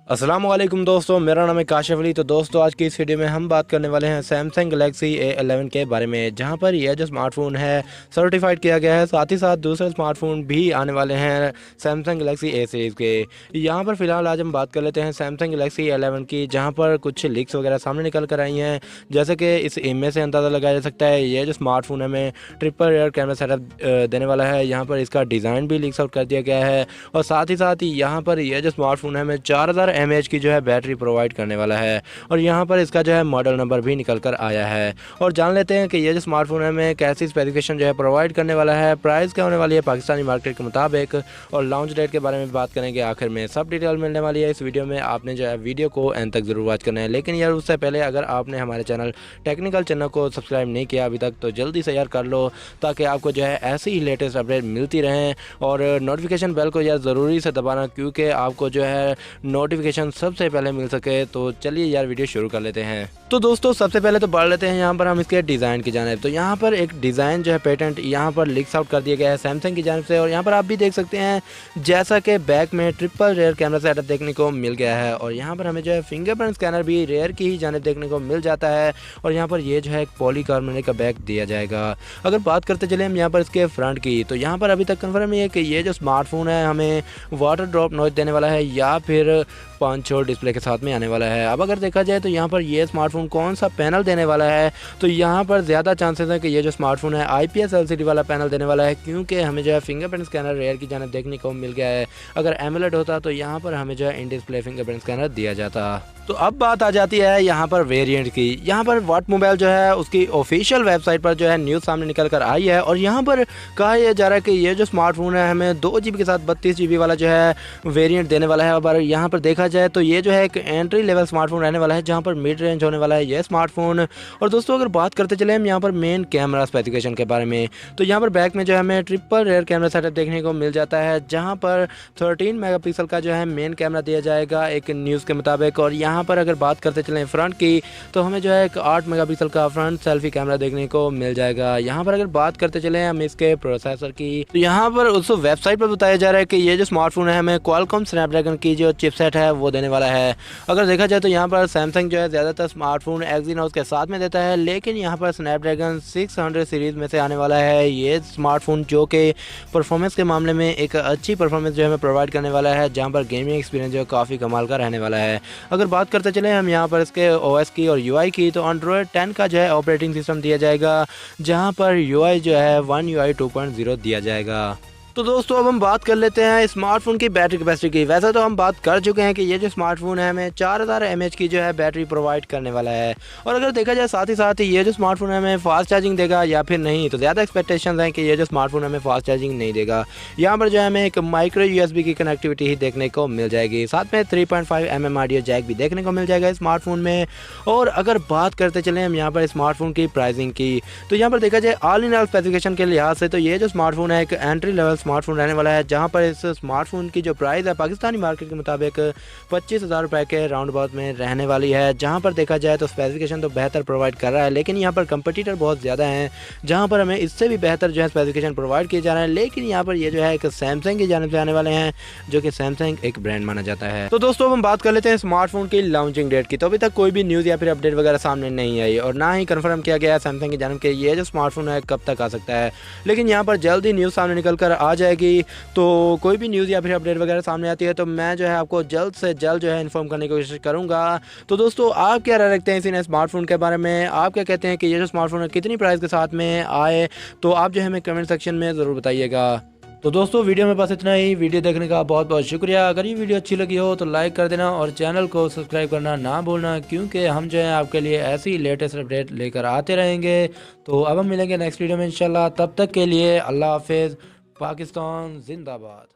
अस्सलाम वालेकुम दोस्तों, मेरा नाम है काशिफ। तो दोस्तों आज की इस वीडियो में हम बात करने वाले हैं सैमसंग गलेक्सी A11 के बारे में, जहां पर यह जो स्मार्टफोन है सर्टिफाइड किया गया है। साथ ही साथ दूसरे स्मार्टफोन भी आने वाले हैं सैमसंग गलेक्सी A सीरीज़ के। यहां पर फ़िलहाल आज हम बात कर लेते हैं सैमसंग गलेक्सी A11 की, जहां पर कुछ लीक्स वगैरह सामने निकल कर आई हैं। जैसे कि इस इमेज से अंदाज़ा लगाया जा सकता है ये जो स्मार्टफोन है हमें ट्रिपल रेयर कैमरा सेटअप देने वाला है। यहाँ पर इसका डिज़ाइन भी लीक्स आउट कर दिया गया है और साथ ही यहाँ पर यह जो स्मार्टफोन है हमें 4000 mAh की जो है बैटरी प्रोवाइड करने वाला है और यहाँ पर इसका जो है मॉडल नंबर भी निकल कर आया है। और जान लेते हैं कि ये जो स्मार्टफोन है हमें कैसी स्पेसिफिकेशन जो है प्रोवाइड करने वाला है, प्राइस क्या होने वाली है पाकिस्तानी मार्केट के मुताबिक, और लॉन्च डेट के बारे में बात करेंगे। आखिर में सब डिटेल मिलने वाली है इस वीडियो में। आपने जो है वीडियो को एंड तक ज़रूर वॉच करना है। लेकिन यार उससे पहले अगर आपने हमारे चैनल टेक्निकल चैनल को सब्सक्राइब नहीं किया अभी तक तो जल्दी से यार कर लो, ताकि आपको जो है ऐसी ही लेटेस्ट अपडेट मिलती रहें। और नोटिफिकेशन बेल को यार ज़रूरी से दबाना, क्योंकि आपको जो है नोटिफिकेशन सबसे पहले मिल सके। तो चलिए यार वीडियो शुरू कर लेते हैं। तो दोस्तों सबसे पहले तो बढ़ लेते हैं यहाँ पर हम इसके डिज़ाइन की जानिब। तो यहाँ पर एक डिज़ाइन जो है पेटेंट यहाँ पर लीक्स आउट कर दिया गया है सैमसंग की जानिब से। और यहाँ पर आप भी देख सकते हैं जैसा कि बैक में ट्रिपल रेयर कैमरा सेटअप देखने को मिल गया है और यहाँ पर हमें जो है फिंगरप्रिंट स्कैनर भी रेयर की ही जानिब देखने को मिल जाता है। और यहाँ पर ये जो है एक पॉलीकार्बोनेट का बैक दिया जाएगा। अगर बात करते चले हम यहाँ पर इसके फ्रंट की, तो यहाँ पर अभी तक कन्फर्म नहीं है कि ये जो स्मार्टफोन है हमें वाटर ड्रॉप नॉइज देने वाला है या फिर पंच होल डिस्प्ले के साथ में आने वाला है। अब अगर देखा जाए तो यहाँ पर ये स्मार्टफोन कौन सा पैनल देने वाला है, तो यहाँ पर ज़्यादा चांसेस है कि ये जो स्मार्टफोन है IPS LCD वाला पैनल देने वाला है, क्योंकि हमें जो है फिंगरप्रिंट स्कैनर रेयर की जानिब देखने को मिल गया है। अगर एमोलेड होता तो यहाँ पर हमें जो है इन डिस्प्ले फिंगरप्रिंट स्कैनर दिया जाता। तो अब बात आ जाती है यहाँ पर वेरिएंट की। यहाँ पर वाट मोबाइल जो है उसकी ऑफिशियल वेबसाइट पर जो है न्यूज़ सामने निकल कर आई है और यहाँ पर कहा यह जा रहा है कि ये जो स्मार्टफोन है हमें 2 GB के साथ 32 GB वाला जो है वेरिएंट देने वाला है। और यहाँ पर देखा जाए तो ये जो है एक एंट्री लेवल स्मार्टफोन रहने वाला है, जहाँ पर मिड रेंज होने वाला है ये स्मार्टफोन। और दोस्तों अगर बात करते चले हम यहाँ पर मेन कैमरा स्पेसिफिकेशन के बारे में, तो यहाँ पर बैक में जो है हमें ट्रिपल रेयर कैमरा सेटअप देखने को मिल जाता है, जहाँ पर 13 मेगापिक्सल का जो है मेन कैमरा दिया जाएगा एक न्यूज़ के मुताबिक। और यहाँ पर अगर बात करते चलें फ्रंट की, तो हमें जो है एक 8 मेगापिक्सल का फ्रंट सेल्फी कैमरा देखने को मिल जाएगा। यहाँ पर अगर बात करते चलें हम इसके प्रोसेसर की, तो यहाँ पर उस वेबसाइट पर बताया जा रहा है कि ये जो स्मार्टफोन है हमें क्वालकॉम स्नैपड्रैगन की जो चिपसेट है वो देने वाला है। अगर देखा जाए तो यहाँ पर सैमसंग जो है ज़्यादातर स्मार्टफोन एक्सिनोस के साथ में देता है, लेकिन यहाँ पर स्नैपड्रैगन 600 सीरीज़ में से आने वाला है ये स्मार्टफोन, जो कि परफॉर्मेंस के मामले में एक अच्छी परफॉर्मेंस जो है हमें प्रोवाइड करने वाला है, जहाँ पर गेमिंग एक्सपीरियंस जो है काफ़ी कमाल का रहने वाला है। अगर बात करते चले हम यहाँ पर इसके OS की और UI की, तो एंड्रॉयड 10 का जो है ऑपरेटिंग सिस्टम दिया जाएगा, जहाँ पर UI जो है One UI 2.0 दिया जाएगा। तो दोस्तों अब हम बात कर लेते हैं स्मार्टफोन की बैटरी कैपेसिटी की। वैसे तो हम बात कर चुके हैं कि ये जो स्मार्टफोन है हमें 4000 mAh की जो है बैटरी प्रोवाइड करने वाला है। और अगर देखा जाए साथ ही ये जो स्मार्टफोन है हमें फास्ट चार्जिंग देगा या फिर नहीं, तो ज़्यादा एक्सपेक्टेशन हैं कि ये जो स्मार्टफोन हमें फास्ट चार्जिंग नहीं देगा। यहाँ पर जो है हमें एक माइक्रो USB की कनेक्टिविटी ही देखने को मिल जाएगी, साथ में 3.5 mm ऑडियो जैक भी देखने को मिल जाएगा स्मार्टफोन में। और अगर बात करते चलें हम यहाँ पर स्मार्टफोन की प्राइसिंग की, तो यहाँ पर देखा जाए ऑल इन ऑल स्पेसिफिकेशन के लिहाज से तो ये जो स्मार्टफोन है एक एंट्री लेवल स्मार्टफोन रहने वाला है, जहां पर इस स्मार्टफोन की जो प्राइस है पाकिस्तानी मार्केट के मुताबिक 25,000 रुपए के राउंड अबाउट में रहने वाली है। जहां पर देखा जाए तो स्पेसिफिकेशन तो बेहतर प्रोवाइड कर रहा है, लेकिन यहां पर कंपटीटर बहुत ज़्यादा हैं, जहां पर हमें इससे भी बेहतर जो है स्पेसिफिकेशन प्रोवाइड किए जा रहे हैं। लेकिन यहां पर ये जो है एक सैमसंग की जानिब से आने वाले हैं, जो कि सैमसंग एक ब्रांड माना जाता है। तो दोस्तों हम बात कर लेते हैं स्मार्टफोन की लॉन्चिंग डेट की। तो अभी तक कोई भी न्यूज़ या फिर अपडेट वगैरह सामने नहीं आई और ना ही कन्फर्म किया गया है सैमसंग की जानिब के ये जो स्मार्टफोन है कब तक आ सकता है। लेकिन यहाँ पर जल्द ही न्यूज़ सामने निकल कर आ जाएगी। तो कोई भी न्यूज़ या फिर अपडेट वगैरह सामने आती है तो मैं जो है आपको जल्द से जल्द जो है इन्फॉर्म करने की कोशिश करूंगा। तो दोस्तों आप क्या राय रखते हैं इसी नए स्मार्टफोन के बारे में? आप क्या कहते हैं कि ये जो स्मार्टफोन है कितनी प्राइस के साथ में आए? तो आप जो है हमें कमेंट सेक्शन में ज़रूर बताइएगा। तो दोस्तों वीडियो में बस इतना ही। वीडियो देखने का बहुत बहुत शुक्रिया। अगर ये वीडियो अच्छी लगी हो तो लाइक कर देना और चैनल को सब्सक्राइब करना ना भूलना, क्योंकि हम जो है आपके लिए ऐसी लेटेस्ट अपडेट लेकर आते रहेंगे। तो अब हम मिलेंगे नेक्स्ट वीडियो में इंशाल्लाह। तब तक के लिए अल्लाह हाफिज़। पाकिस्तान जिंदाबाद।